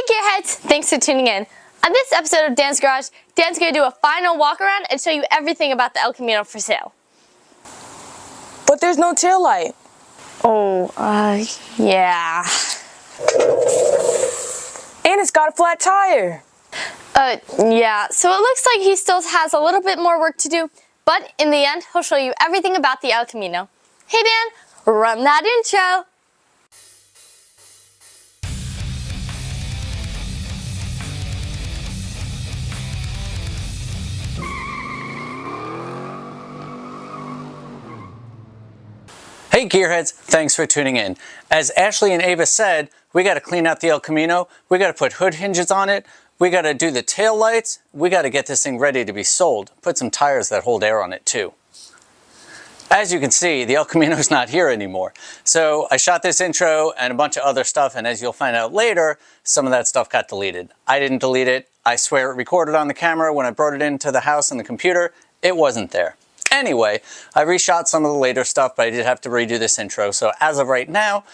Gearheads, thanks for tuning in. On this episode of Dance Garage, Dan's going to do a final walk around and show you everything about the El Camino for sale. But there's no tail light. Oh, yeah. And it's got a flat tire. Yeah, so it looks like he still has a little bit more work to do, but in the end, he'll show you everything about the El Camino. Hey Dan, run that intro. Hey Gearheads, thanks for tuning in. As Ashley and Ava said, we got to clean out the El Camino, we got to put hood hinges on it, we got to do the tail lights, we got to get this thing ready to be sold. Put some tires that hold air on it too. As you can see, the El Camino's not here anymore. So I shot this intro and a bunch of other stuff, and as you'll find out later, some of that stuff got deleted. I didn't delete it. I swear it recorded on the camera when I brought it into the house and the computer. It wasn't there. Anyway, I reshot some of the later stuff, but I did have to redo this intro. So as of right now,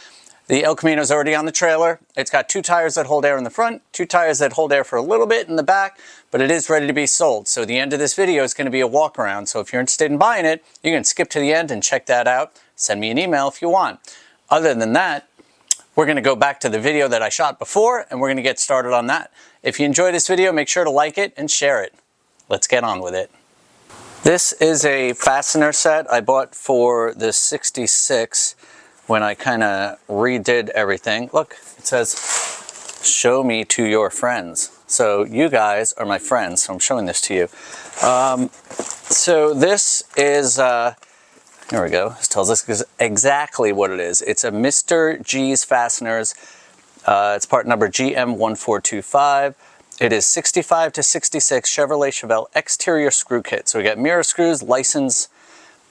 the El Camino is already on the trailer. It's got 2 tires that hold air in the front, 2 tires that hold air for a little bit in the back, but it is ready to be sold. So the end of this video is going to be a walk around. So if you're interested in buying it, you can skip to the end and check that out. Send me an email if you want. Other than that, we're going to go back to the video that I shot before, and we're going to get started on that. If you enjoyed this video, make sure to like it and share it. Let's get on with it. This is a fastener set I bought for the 66 when I kind of redid everything. Look, it says, show me to your friends. So you guys are my friends, so I'm showing this to you. So this is, here we go, this tells us exactly what it is. It's a Mr. G's Fasteners. It's part number GM1425. It is 65 to 66 Chevrolet Chevelle exterior screw kit. So we got mirror screws, license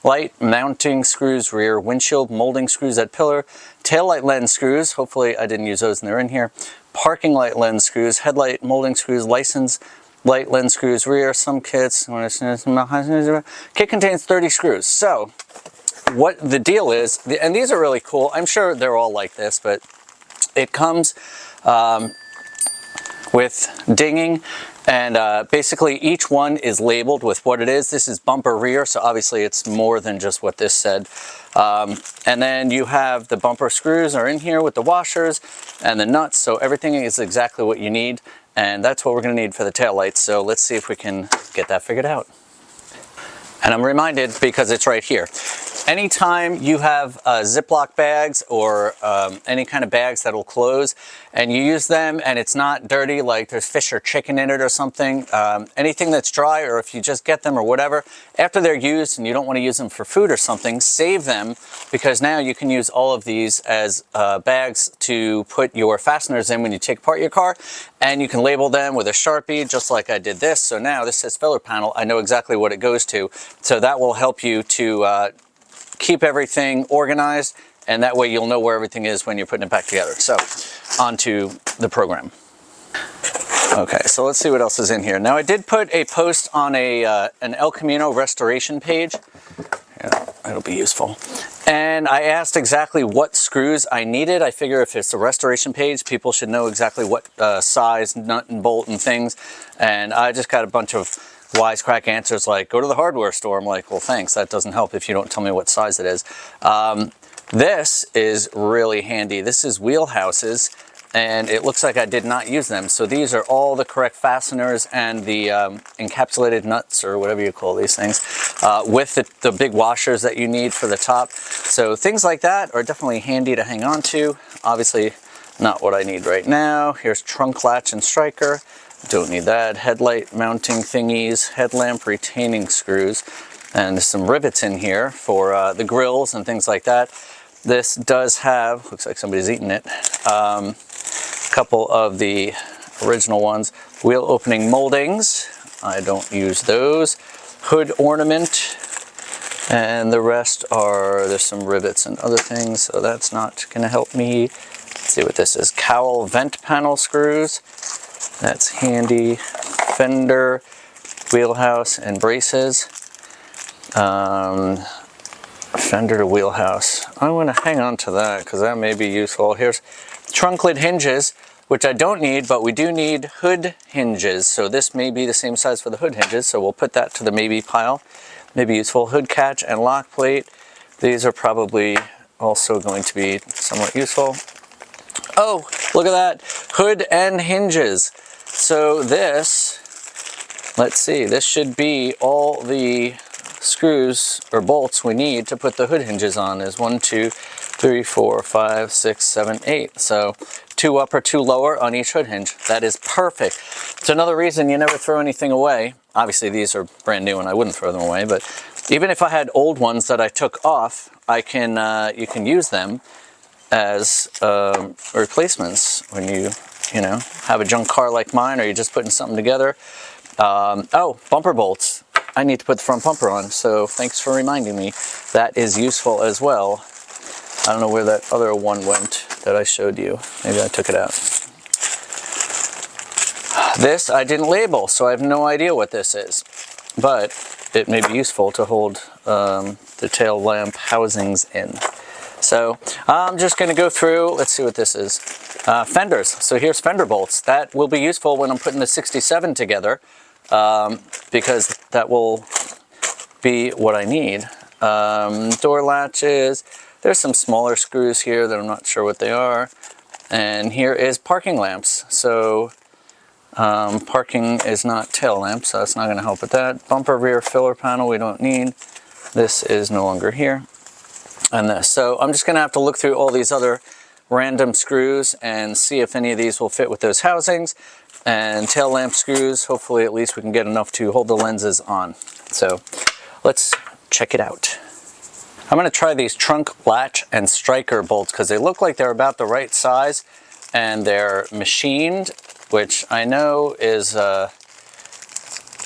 light, mounting screws, rear windshield, molding screws at pillar, tail light lens screws. Hopefully I didn't use those and they're in here. Parking light lens screws, headlight molding screws, license light lens screws, rear, some kits. Kit contains 30 screws. So what the deal is, and these are really cool. I'm sure they're all like this, but it comes with dinging, and basically each one is labeled with what it is. This is bumper rear, so obviously it's more than just what this said. And then you have the bumper screws are in here with the washers and the nuts, so everything is exactly what you need, and that's what we're going to need for the tail lights. So let's see if we can get that figured out. And I'm reminded, because it's right here, anytime you have Ziploc bags or any kind of bags that'll close and you use them and it's not dirty, like there's fish or chicken in it or something, anything that's dry, or if you just get them or whatever, after they're used and you don't want to use them for food or something, save them, because now you can use all of these as bags to put your fasteners in when you take apart your car, and you can label them with a Sharpie just like I did this. So now this says filler panel. I know exactly what it goes to. So that will help you to keep everything organized, and that way you'll know where everything is when you're putting it back together. So on to the program. Okay, so let's see what else is in here. Now I did put a post on an El Camino restoration page. Yeah, it'll be useful. And I asked exactly what screws I needed. I figure if it's a restoration page, people should know exactly what size nut and bolt and things. And I just got a bunch of wisecrack answers like, go to the hardware store. I'm like, well, thanks. That doesn't help if you don't tell me what size it is. This is really handy. This is wheelhouses, and it looks like I did not use them. So these are all the correct fasteners and the encapsulated nuts, or whatever you call these things, with the big washers that you need for the top. So things like that are definitely handy to hang on to. Obviously not what I need right now. Here's trunk latch and striker. Don't need that. Headlight mounting thingies, headlamp retaining screws, and there's some rivets in here for the grills and things like that. This does have, looks like somebody's eating it, a couple of the original ones. Wheel opening moldings, I don't use those. Hood ornament, and the rest are, there's some rivets and other things, so that's not going to help me. Let's see what this is. Cowl vent panel screws. That's handy. Fender, wheelhouse, and braces. Fender to wheelhouse. I want to hang on to that because that may be useful. Here's trunk lid hinges, which I don't need, but we do need hood hinges. So this may be the same size for the hood hinges, so we'll put that to the maybe pile. Maybe useful. Hood catch and lock plate. These are probably also going to be somewhat useful. Oh, look at that. Hood and hinges. So this, let's see, this should be all the screws or bolts we need to put the hood hinges on. Is 1, 2, 3, 4, 5, 6, 7, 8. So 2 upper, 2 lower on each hood hinge. That is perfect. It's another reason you never throw anything away. Obviously these are brand new and I wouldn't throw them away, but even if I had old ones that I took off, I can you can use them as replacements when you know, have a junk car like mine, or you're just putting something together. Oh, bumper bolts. I need to put the front bumper on, so thanks for reminding me. That is useful as well. I don't know where that other one went that I showed you. Maybe I took it out. This I didn't label, so I have no idea what this is, but it may be useful to hold the tail lamp housings in. So I'm just going to go through, let's see what this is. Fenders. So here's fender bolts. That will be useful when I'm putting the 67 together, because that will be what I need. Door latches. There's some smaller screws here that I'm not sure what they are. And here is parking lamps. So parking is not tail lamps, so that's not going to help with that. Bumper rear filler panel we don't need. This is no longer here. And this. So I'm just going to have to look through all these other random screws and see if any of these will fit with those housings. And tail lamp screws, hopefully at least we can get enough to hold the lenses on. So let's check it out. I'm going to try these trunk latch and striker bolts because they look like they're about the right size and they're machined, which I know is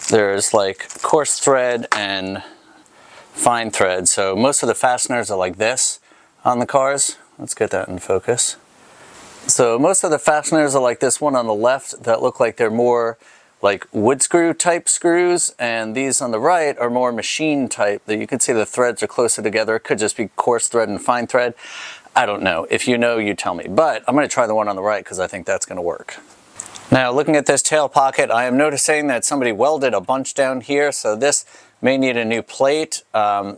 there's like coarse thread and fine thread. So most of the fasteners are like this on the cars. Let's get that in focus. So most of the fasteners are like this one on the left that look like they're more like wood screw type screws, and these on the right are more machine type. That you can see the threads are closer together. It could just be coarse thread and fine thread. I don't know. If you know, you tell me. But I'm going to try the one on the right because I think that's going to work. Now looking at this tail pocket, I am noticing that somebody welded a bunch down here, so this may need a new plate. The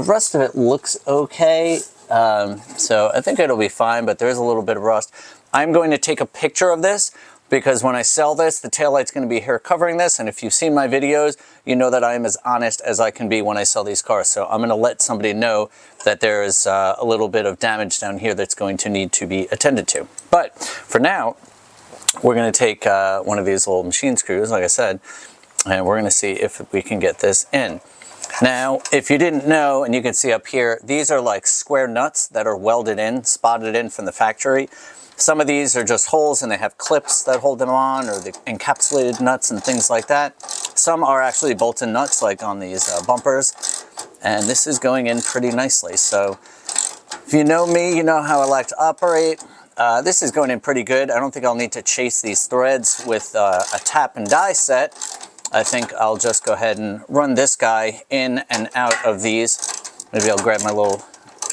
rest of it looks okay, so I think it'll be fine, but there's a little bit of rust. I'm going to take a picture of this because when I sell this, the taillight's going to be here covering this, and if you've seen my videos, you know that I am as honest as I can be when I sell these cars. So I'm going to let somebody know that there is a little bit of damage down here that's going to need to be attended to. But for now, we're going to take one of these little machine screws, like I said, and we're going to see if we can get this in. Now, if you didn't know, and you can see up here, these are like square nuts that are welded in, spotted in from the factory. Some of these are just holes and they have clips that hold them on, or the encapsulated nuts and things like that. Some are actually bolt-in nuts, like on these bumpers, and this is going in pretty nicely. So if you know me, you know how I like to operate. This is going in pretty good. I don't think I'll need to chase these threads with a tap and die set. I think I'll just go ahead and run this guy in and out of these. Maybe I'll grab my little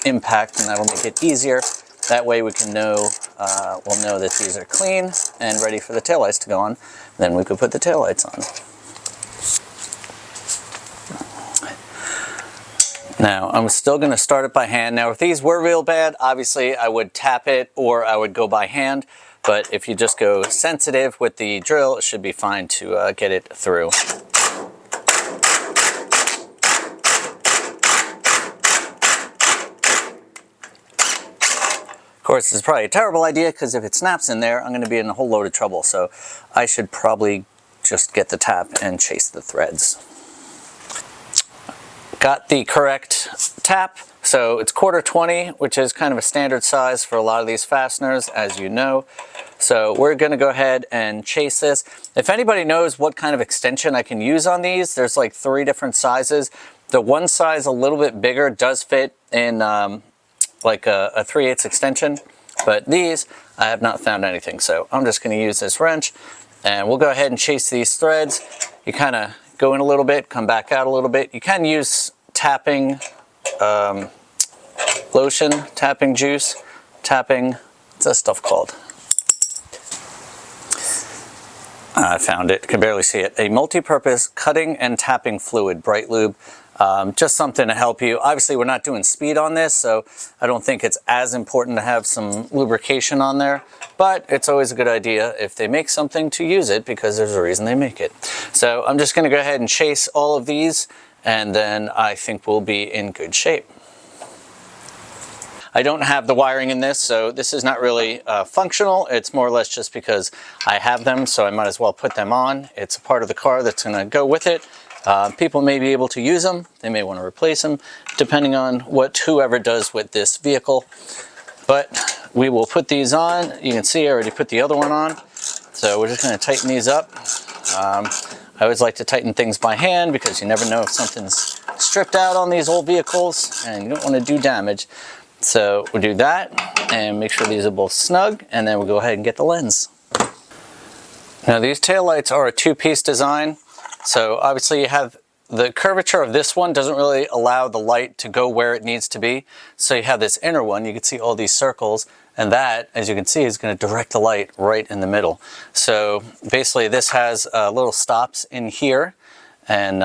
impact and that'll make it easier. That way we can know, we'll know that these are clean and ready for the taillights to go on. Then we could put the taillights on. Now, I'm still going to start it by hand. Now, if these were real bad, obviously I would tap it or I would go by hand. But if you just go sensitive with the drill, it should be fine to get it through. Of course, this is probably a terrible idea because if it snaps in there, I'm going to be in a whole load of trouble. So I should probably just get the tap and chase the threads. Got the correct tap. So it's 1/4 which is kind of a standard size for a lot of these fasteners, as you know. So we're going to go ahead and chase this. If anybody knows what kind of extension I can use on these, there's like 3 different sizes. The one size a little bit bigger does fit in like a 3/8 extension, but these I have not found anything. So I'm just going to use this wrench and we'll go ahead and chase these threads. You kind of go in a little bit, come back out a little bit. You can use tapping lotion, tapping juice, tapping, what's that stuff called? I found it, can barely see it. A multi-purpose cutting and tapping fluid, Bright Lube. Just something to help you. Obviously, we're not doing speed on this, so I don't think it's as important to have some lubrication on there, but it's always a good idea if they make something to use it because there's a reason they make it. So I'm just gonna go ahead and chase all of these, and then I think we'll be in good shape. I don't have the wiring in this, so this is not really functional. It's more or less just because I have them, so I might as well put them on. It's a part of the car that's gonna go with it. People may be able to use them. They may want to replace them, depending on what whoever does with this vehicle. But we will put these on. You can see I already put the other one on. So we're just going to tighten these up. I always like to tighten things by hand because you never know if something's stripped out on these old vehicles and you don't want to do damage. So we'll do that and make sure these are both snug, and then we'll go ahead and get the lens. Now these taillights are a two-piece design. So obviously you have the curvature of this one doesn't really allow the light to go where it needs to be. So you have this inner one, you can see all these circles, and that, as you can see, is going to direct the light right in the middle. So basically this has little stops in here, and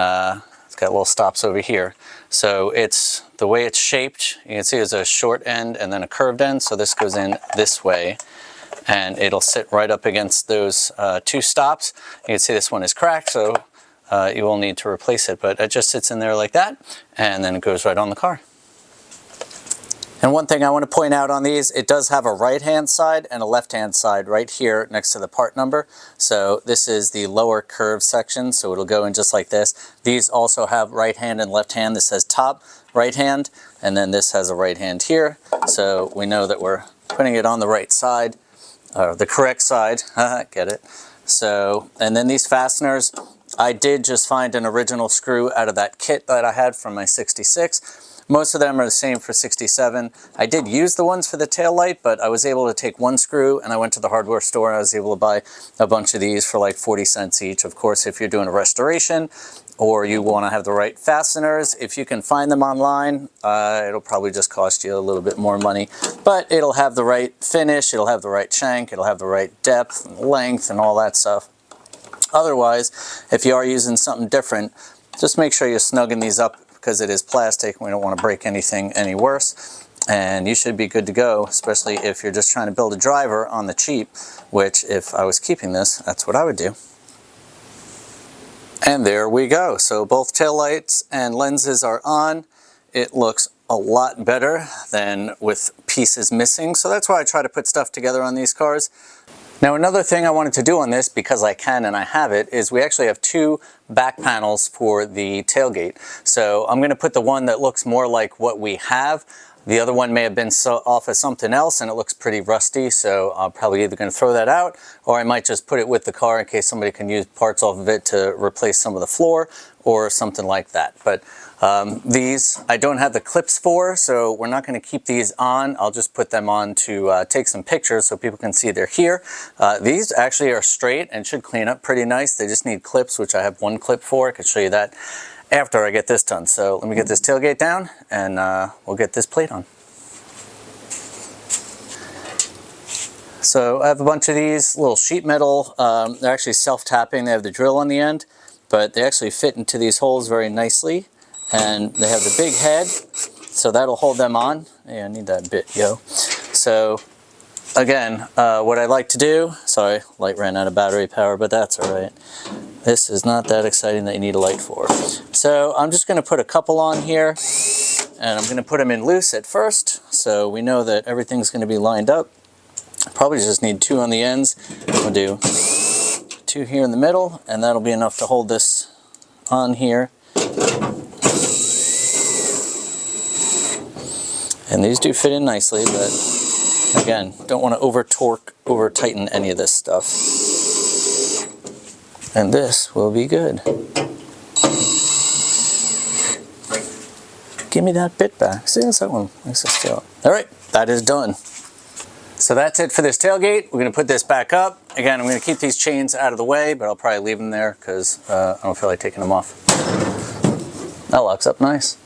it's got little stops over here. So it's the way it's shaped, you can see there's a short end and then a curved end. So this goes in this way, and it'll sit right up against those two stops. You can see this one is cracked, so you will need to replace it, but it just sits in there like that, and then it goes right on the car. And one thing I want to point out on these, it does have a right-hand side and a left-hand side right here next to the part number. So this is the lower curve section, so it'll go in just like this. These also have right hand and left hand. This says top right hand, and then this has a right hand here. So we know that we're putting it on the right side, or the correct side. Get it? So, and then these fasteners, I did just find an original screw out of that kit that I had from my 66. Most of them are the same for 67. I did use the ones for the tail light, but I was able to take one screw, and I went to the hardware store and I was able to buy a bunch of these for like 40 cents each. Of course, if you're doing a restoration or you want to have the right fasteners, if you can find them online, it'll probably just cost you a little bit more money, but it'll have the right finish, it'll have the right shank, it'll have the right depth and length and all that stuff. Otherwise, if you are using something different, just make sure you're snugging these up because it is plastic. We don't want to break anything any worse. And you should be good to go, especially if you're just trying to build a driver on the cheap, which if I was keeping this, that's what I would do. And there we go. So both taillights and lenses are on. It looks a lot better than with pieces missing. So that's why I try to put stuff together on these cars. Now another thing I wanted to do on this, because I can and I have it, is we actually have two back panels for the tailgate. So I'm going to put the one that looks more like what we have. The other one may have been off of something else and it looks pretty rusty, so I'm probably either going to throw that out, or I might just put it with the car in case somebody can use parts off of it to replace some of the floor or something like that. But these I don't have the clips for, so we're not going to keep these on. I'll just put them on to take some pictures so people can see they're here. These actually are straight and should clean up pretty nice. They just need clips, which I have one clip for. I can show you that after I get this done. So let me get this tailgate down and we'll get this plate on. So I have a bunch of these little sheet metal. They're actually self-tapping. They have the drill on the end, but they actually fit into these holes very nicely. And they have the big head, so that'll hold them on. Yeah, I need that bit, yo. So again, what I like to do, sorry, light ran out of battery power, but that's all right. This is not that exciting that you need a light for. So I'm just going to put a couple on here, and I'm going to put them in loose at first, so we know that everything's going to be lined up. Probably just need two on the ends. We'll do two here in the middle, and that'll be enough to hold this on here. And these do fit in nicely, but again, don't want to over torque, over tighten any of this stuff. And this will be good. Give me that bit back. See, that's that one. Nice to steal. All right, that is done. So that's it for this tailgate. We're going to put this back up. Again, I'm going to keep these chains out of the way, but I'll probably leave them there because I don't feel like taking them off. That locks up nice.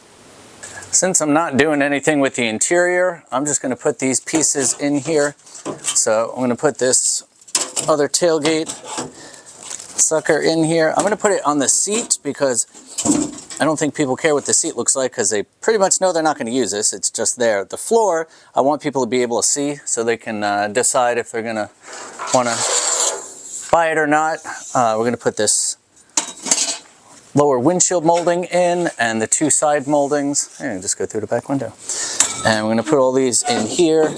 Since I'm not doing anything with the interior, I'm just going to put these pieces in here. So I'm going to put this other tailgate sucker in here. I'm going to put it on the seat because I don't think people care what the seat looks like because they pretty much know they're not going to use this. It's just there. The floor, I want people to be able to see so they can decide if they're going to want to buy it or not. We're going to put this lower windshield molding in and the two side moldings. Here, just go through the back window. And we're going to put all these in here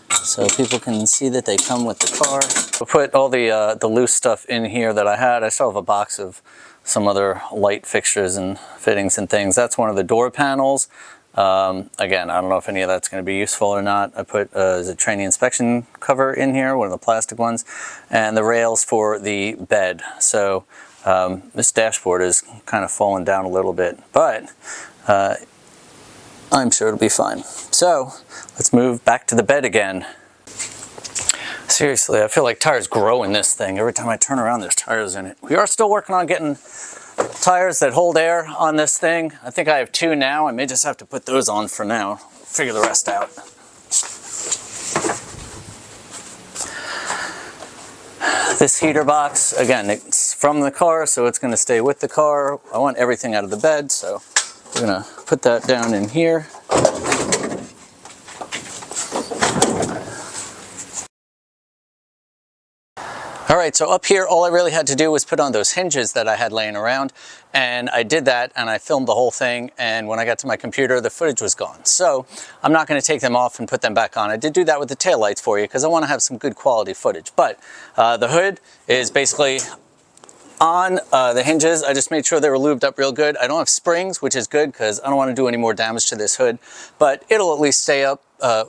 so people can see that they come with the car. We'll put all the loose stuff in here that I had. I still have a box of some other light fixtures and fittings and things. That's one of the door panels. Again, I don't know if any of that's going to be useful or not. I put the training inspection cover in here, one of the plastic ones, and the rails for the bed. So this dashboard is kind of falling down a little bit, but I'm sure it'll be fine. So let's move back to the bed again. Seriously, I feel like tires grow in this thing. Every time I turn around, there's tires in it. We are still working on getting tires that hold air on this thing. I think I have two now. I may just have to put those on for now. Figure the rest out. This heater box, again, it's from the car, so it's going to stay with the car. I want everything out of the bed, so we're going to put that down in here. Alright, so up here all I really had to do was put on those hinges that I had laying around, and I did that and I filmed the whole thing, and when I got to my computer the footage was gone. So I'm not going to take them off and put them back on. I did do that with the taillights for you because I want to have some good quality footage. But the hood is basically on the hinges. I just made sure they were lubed up real good. I don't have springs, which is good because I don't want to do any more damage to this hood, but it'll at least stay up.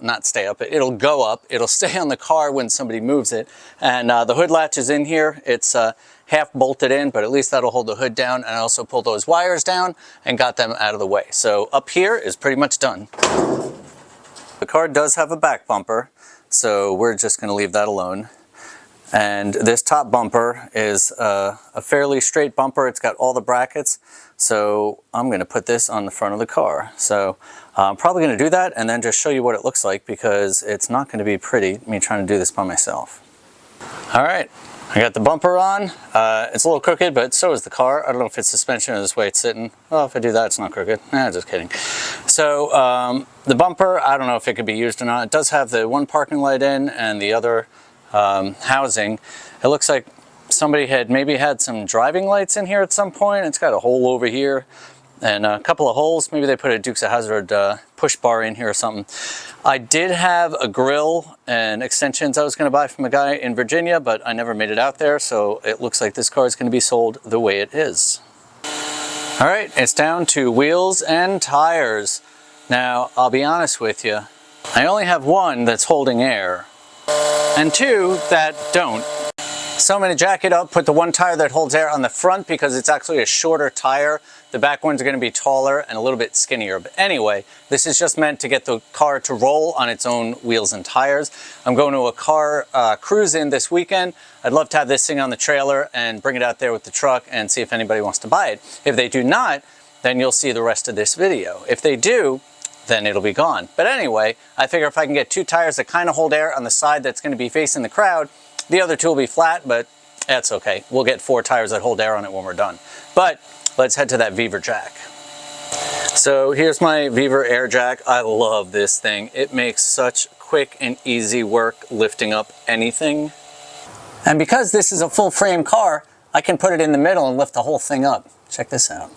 Not stay up, it'll go up. It'll stay on the car when somebody moves it. And the hood latch is in here. It's half bolted in, but at least that'll hold the hood down. And I also pulled those wires down and got them out of the way. So up here is pretty much done. The car does have a back bumper, so we're just gonna leave that alone. And this top bumper is a fairly straight bumper. It's got all the brackets. So I'm going to put this on the front of the car. So I'm probably going to do that and then just show you what it looks like because it's not going to be pretty, me trying to do this by myself. All right, I got the bumper on. It's a little crooked, but so is the car. I don't know if it's suspension or this way it's sitting. Well, if I do that, it's not crooked. Nah, just kidding. So the bumper, I don't know if it could be used or not. It does have the one parking light in and the other housing. It looks like somebody had maybe had some driving lights in here at some point. It's got a hole over here and a couple of holes. Maybe they put a Dukes of Hazzard push bar in here or something. I did have a grill and extensions I was going to buy from a guy in Virginia, but I never made it out there, so it looks like this car is going to be sold the way it is. All right, it's down to wheels and tires. Now, I'll be honest with you, I only have one that's holding air and two that don't. So I'm going to jack it up, put the one tire that holds air on the front because it's actually a shorter tire. The back ones are going to be taller and a little bit skinnier. But anyway, this is just meant to get the car to roll on its own wheels and tires. I'm going to a car cruise-in this weekend. I'd love to have this thing on the trailer and bring it out there with the truck and see if anybody wants to buy it. If they do not, then you'll see the rest of this video. If they do, then it'll be gone. But anyway, I figure if I can get two tires that kind of hold air on the side that's going to be facing the crowd, the other two will be flat, but that's okay. We'll get four tires that hold air on it when we're done. But let's head to that Beaver jack. So here's my Beaver air jack. I love this thing. It makes such quick and easy work lifting up anything. And because this is a full frame car, I can put it in the middle and lift the whole thing up. Check this out.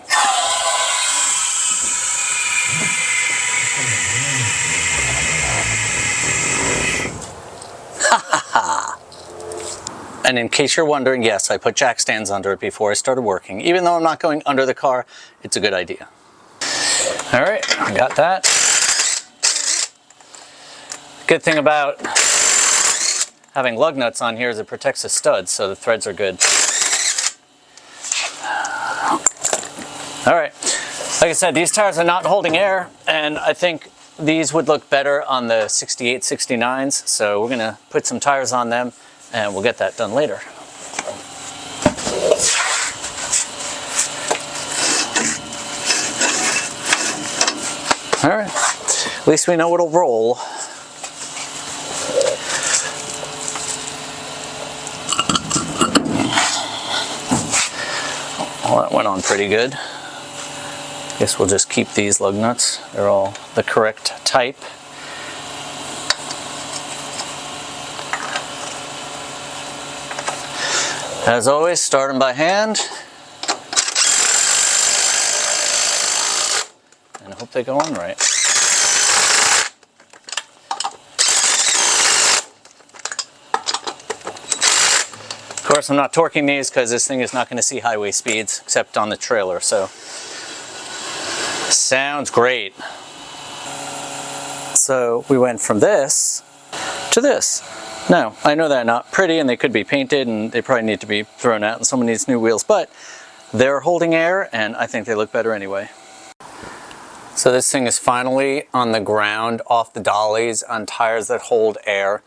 And in case you're wondering, yes, I put jack stands under it before I started working. Even though I'm not going under the car, it's a good idea. All right, I got that. Good thing about having lug nuts on here is it protects the studs, so the threads are good. All right, like I said, these tires are not holding air, and I think these would look better on the 68, 69s, so we're gonna put some tires on them and we'll get that done later. All right, at least we know it'll roll. Well, that went on pretty good. Guess we'll just keep these lug nuts. They're all the correct type. As always, start them by hand. And I hope they go on right. Of course, I'm not torquing these because this thing is not going to see highway speeds except on the trailer, so sounds great. So we went from this to this. Now, I know they're not pretty and they could be painted and they probably need to be thrown out and someone needs new wheels, but they're holding air and I think they look better anyway. So this thing is finally on the ground, off the dollies, on tires that hold air.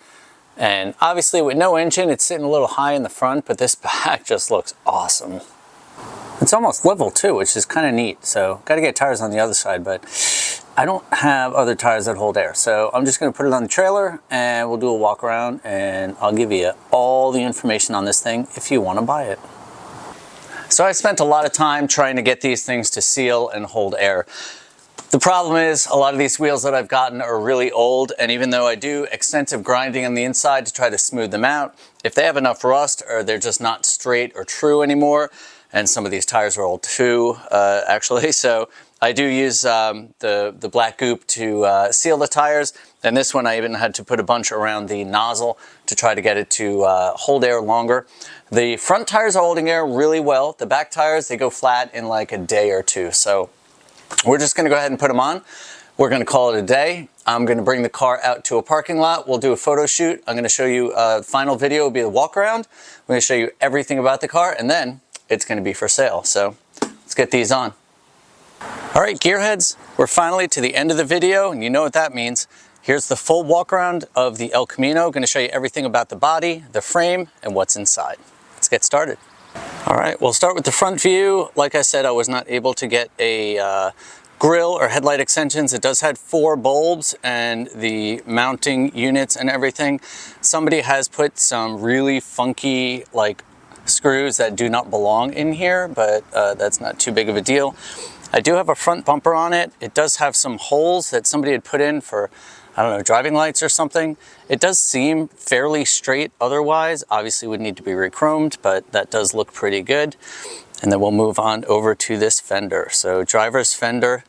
And obviously with no engine, it's sitting a little high in the front, but this back just looks awesome. It's almost level too, which is kind of neat. So got to get tires on the other side, but I don't have other tires that hold air. So I'm just going to put it on the trailer and we'll do a walk around and I'll give you all the information on this thing if you want to buy it. So I spent a lot of time trying to get these things to seal and hold air. The problem is a lot of these wheels that I've gotten are really old, and even though I do extensive grinding on the inside to try to smooth them out, if they have enough rust or they're just not straight or true anymore, and some of these tires are old too, actually, so I do use the black goop to seal the tires, and this one I even had to put a bunch around the nozzle to try to get it to hold air longer. The front tires are holding air really well. The back tires, they go flat in like a day or two, so we're just going to go ahead and put them on. We're going to call it a day. I'm going to bring the car out to a parking lot. We'll do a photo shoot. I'm going to show you a final video. Will be the walk around. I'm going to show you everything about the car, and then it's going to be for sale. So let's get these on. All right, gearheads, we're finally to the end of the video, and you know what that means. Here's the full walk around of the El Camino. I'm going to show you everything about the body, the frame, and what's inside. Let's get started. All right, we'll start with the front view. Like I said, I was not able to get a grille or headlight extensions. It does have 4 bulbs and the mounting units and everything. Somebody has put some really funky like screws that do not belong in here, but that's not too big of a deal. I do have a front bumper on it. It does have some holes that somebody had put in for, I don't know, driving lights or something. It does seem fairly straight otherwise. Obviously would need to be re-chromed, but that does look pretty good. And then we'll move on over to this fender. So driver's fender,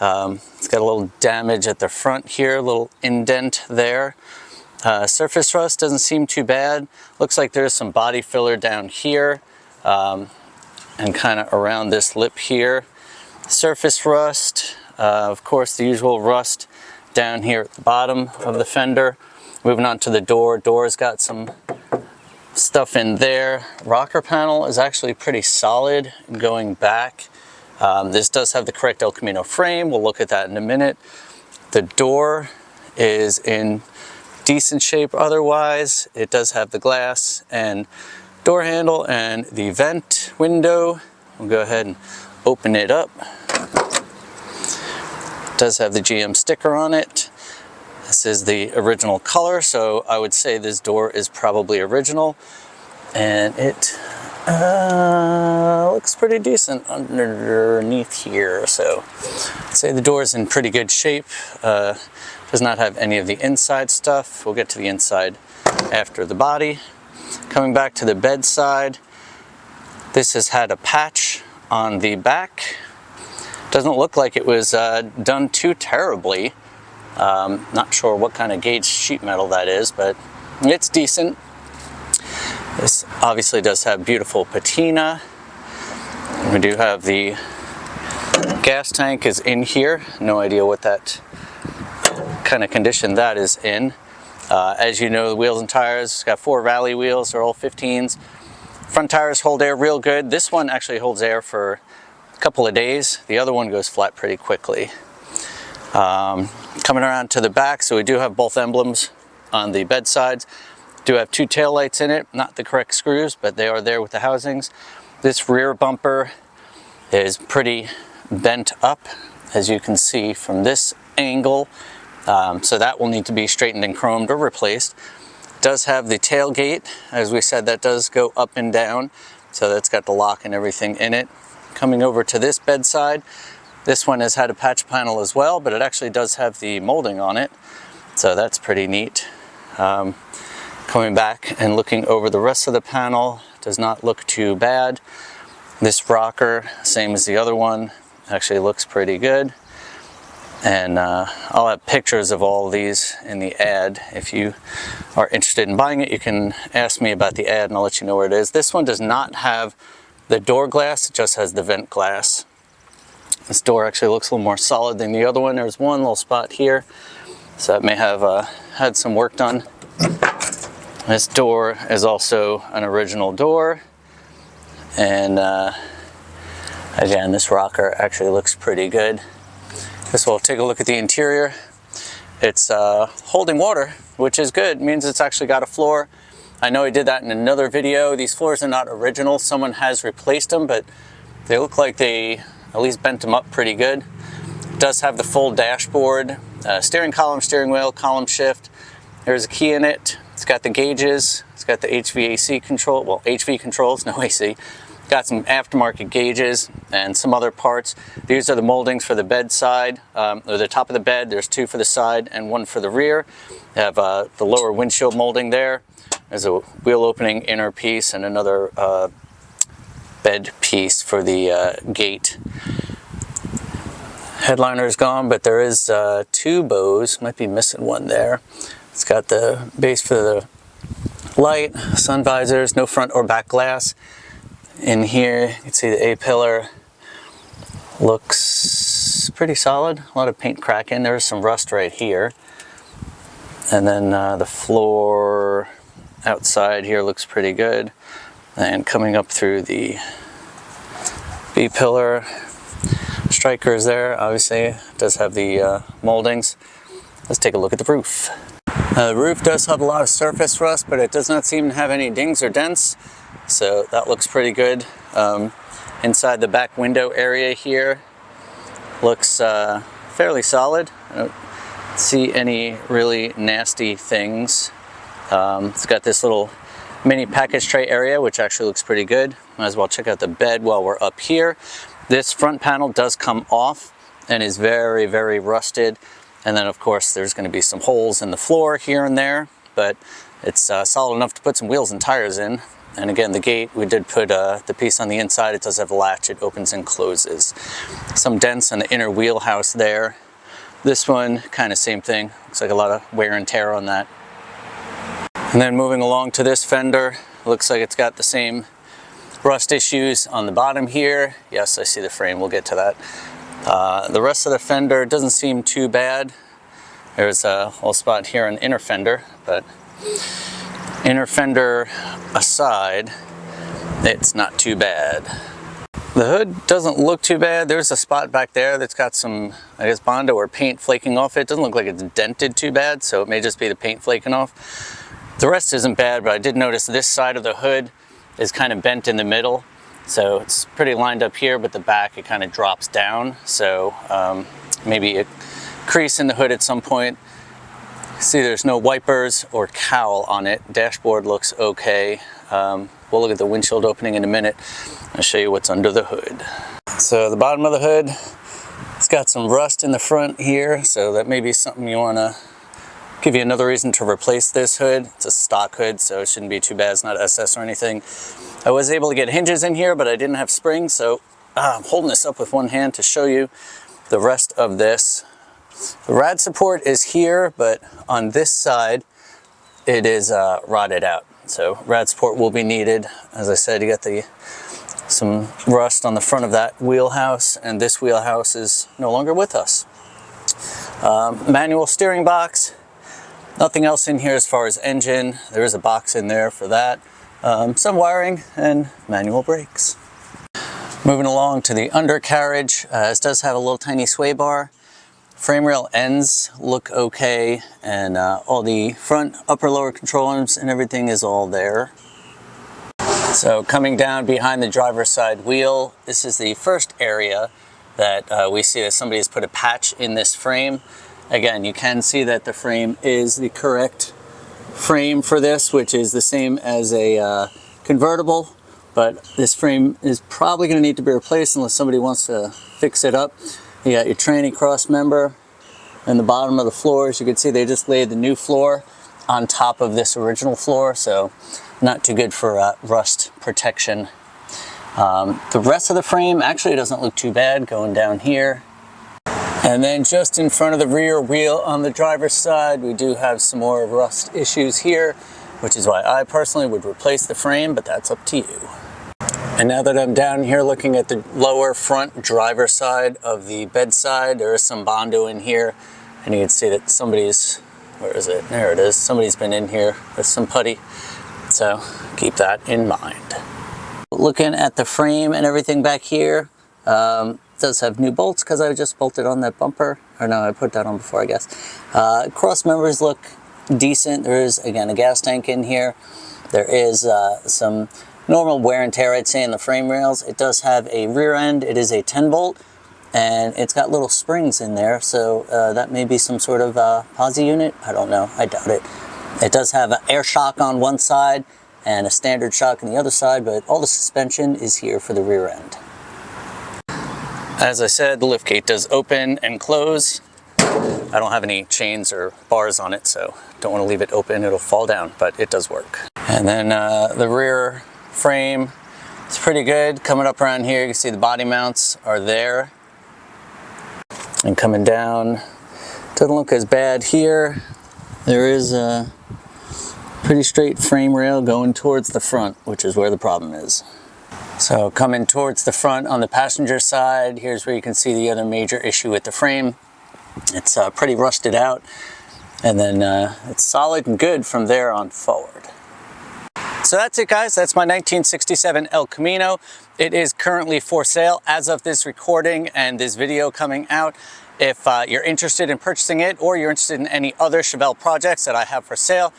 it's got a little damage at the front here, a little indent there. Surface rust doesn't seem too bad. Looks like there's some body filler down here and kind of around this lip here. Surface rust, of course the usual rust down here at the bottom of the fender. Moving on to the door. Door's got some stuff in there. Rocker panel is actually pretty solid going back. This does have the correct El Camino frame. We'll look at that in a minute. The door is in decent shape otherwise. It does have the glass and door handle and the vent window. We'll go ahead and open it up. It does have the GM sticker on it. This is the original color, so I would say this door is probably original, and it looks pretty decent underneath here. So I'd say the door is in pretty good shape. Does not have any of the inside stuff. We'll get to the inside after the body. Coming back to the bedside, this has had a patch on the back. Doesn't look like it was done too terribly. Not sure what kind of gauge sheet metal that is, but it's decent. This obviously does have beautiful patina. We do have the gas tank is in here. No idea what that kind of condition that is in. As you know, the wheels and tires, it's got 4 rally wheels, they're all 15s. Front tires hold air real good. This one actually holds air for a couple of days. The other one goes flat pretty quickly. Coming around to the back, so we do have both emblems on the bed sides. Do have 2 tail lights in it, not the correct screws, but they are there with the housings. This rear bumper is pretty bent up, as you can see from this angle. So that will need to be straightened and chromed or replaced. It does have the tailgate, as we said, that does go up and down. So that's got the lock and everything in it. Coming over to this bedside, this one has had a patch panel as well, but it actually does have the molding on it, so that's pretty neat. Coming back and looking over the rest of the panel, does not look too bad. This rocker, same as the other one, actually looks pretty good. And I'll have pictures of all of these in the ad. If you are interested in buying it, you can ask me about the ad and I'll let you know where it is. This one does not have the door glass, it just has the vent glass. This door actually looks a little more solid than the other one. There's one little spot here, so that may have had some work done. This door is also an original door. And again, this rocker actually looks pretty good. This will take a look at the interior. It's holding water, which is good. It means it's actually got a floor. I know I did that in another video. These floors are not original. Someone has replaced them, but they look like they at least bent them up pretty good. It does have the full dashboard, steering column, steering wheel, column shift. There's a key in it. It's got the gauges. It's got the HVAC control, well, HV controls, no AC. Got some aftermarket gauges and some other parts. These are the moldings for the bed side, or the top of the bed. There's two for the side and one for the rear. You have the lower windshield molding there. There's a wheel opening inner piece and another bed piece for the gate. Headliner is gone, but there is two bows. Might be missing one there. It's got the base for the light, sun visors, no front or back glass. In here, you can see the A-pillar looks pretty solid. A lot of paint cracking. There's some rust right here. And then the floor outside here looks pretty good. And coming up through the B-pillar, strikers there, obviously, it does have the moldings. Let's take a look at the roof. The roof does have a lot of surface rust, but it does not seem to have any dings or dents. So that looks pretty good. Inside the back window area here looks fairly solid. I don't see any really nasty things. It's got this little mini package tray area, which actually looks pretty good. Might as well check out the bed while we're up here. This front panel does come off and is very, very rusted. And then of course there's going to be some holes in the floor here and there, but it's solid enough to put some wheels and tires in. And again, the gate, we did put the piece on the inside. It does have a latch. It opens and closes. Some dents on the inner wheelhouse there. This one, kind of same thing. Looks like a lot of wear and tear on that. And then moving along to this fender, looks like it's got the same rust issues on the bottom here. Yes, I see the frame. We'll get to that. The rest of the fender doesn't seem too bad. There's a little spot here on the inner fender, but inner fender aside, it's not too bad. The hood doesn't look too bad. There's a spot back there that's got some, I guess, Bondo or paint flaking off it. It doesn't look like it's dented too bad, so it may just be the paint flaking off. The rest isn't bad, but I did notice this side of the hood is kind of bent in the middle. So it's pretty lined up here, but the back, it kind of drops down. So maybe a crease in the hood at some point. See, there's no wipers or cowl on it. Dashboard looks okay. We'll look at the windshield opening in a minute. I'll show you what's under the hood. So the bottom of the hood, it's got some rust in the front here, so that may be something you want to give you another reason to replace this hood. It's a stock hood, so it shouldn't be too bad. It's not SS or anything. I was able to get hinges in here, but I didn't have springs, so I'm holding this up with one hand to show you the rest of this. The rad support is here, but on this side, it is rotted out. So rad support will be needed. As I said, you got some rust on the front of that wheelhouse, and this wheelhouse is no longer with us. Manual steering box. Nothing else in here as far as engine. There is a box in there for that. Some wiring and manual brakes. Moving along to the undercarriage. This does have a little tiny sway bar. Frame rail ends look okay, and all the front, upper, lower control arms and everything is all there. So coming down behind the driver's side wheel, this is the first area that we see that somebody has put a patch in this frame. Again, you can see that the frame is the correct frame for this, which is the same as a convertible but this frame is probably going to need to be replaced unless somebody wants to fix it up. You got your tranny cross member and the bottom of the floor. As you can see, they just laid the new floor on top of this original floor, so not too good for rust protection. The rest of the frame actually doesn't look too bad going down here. And then just in front of the rear wheel on the driver's side, we do have some more rust issues here, which is why I personally would replace the frame, but that's up to you. And now that I'm down here looking at the lower front driver's side of the bedside, there is some Bondo in here, and you can see that somebody's, where is it? There it is. Somebody's been in here with some putty, so keep that in mind. Looking at the frame and everything back here, it does have new bolts because I just bolted on that bumper, or no, I put that on before, I guess. Cross members look decent. There is, again, a gas tank in here. There is some normal wear and tear, I'd say, in the frame rails. It does have a rear end. It is a 10 bolt, and it's got little springs in there, so that may be some sort of posi unit. I don't know. I doubt it. It does have an air shock on one side and a standard shock on the other side, but all the suspension is here for the rear end. As I said, the liftgate does open and close. I don't have any chains or bars on it, so don't want to leave it open. It'll fall down, but it does work. And then the rear frame is pretty good. Coming up around here, you can see the body mounts are there. And coming down, doesn't look as bad here. There is a pretty straight frame rail going towards the front, which is where the problem is. So coming towards the front on the passenger side, here's where you can see the other major issue with the frame. It's pretty rusted out, and then it's solid and good from there on forward. So that's it, guys. That's my 1967 El Camino. It is currently for sale as of this recording and this video coming out. If you're interested in purchasing it, or you're interested in any other Chevelle projects that I have for sale,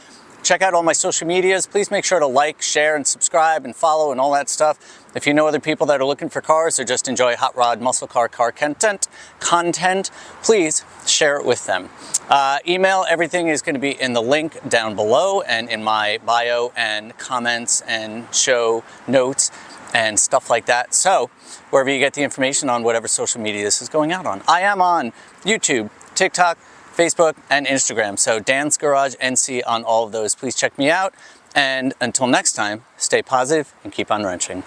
check out all my social medias. Please make sure to like, share, and subscribe, and follow, and all that stuff. If you know other people that are looking for cars or just enjoy hot rod, muscle car content, please share it with them. Email, everything is going to be in the link down below and in my bio and comments and show notes and stuff like that. So wherever you get the information on whatever social media this is going out on. I am on YouTube, TikTok, Facebook, and Instagram. So DansgarageNC on all of those. Please check me out. And until next time, stay positive and keep on wrenching.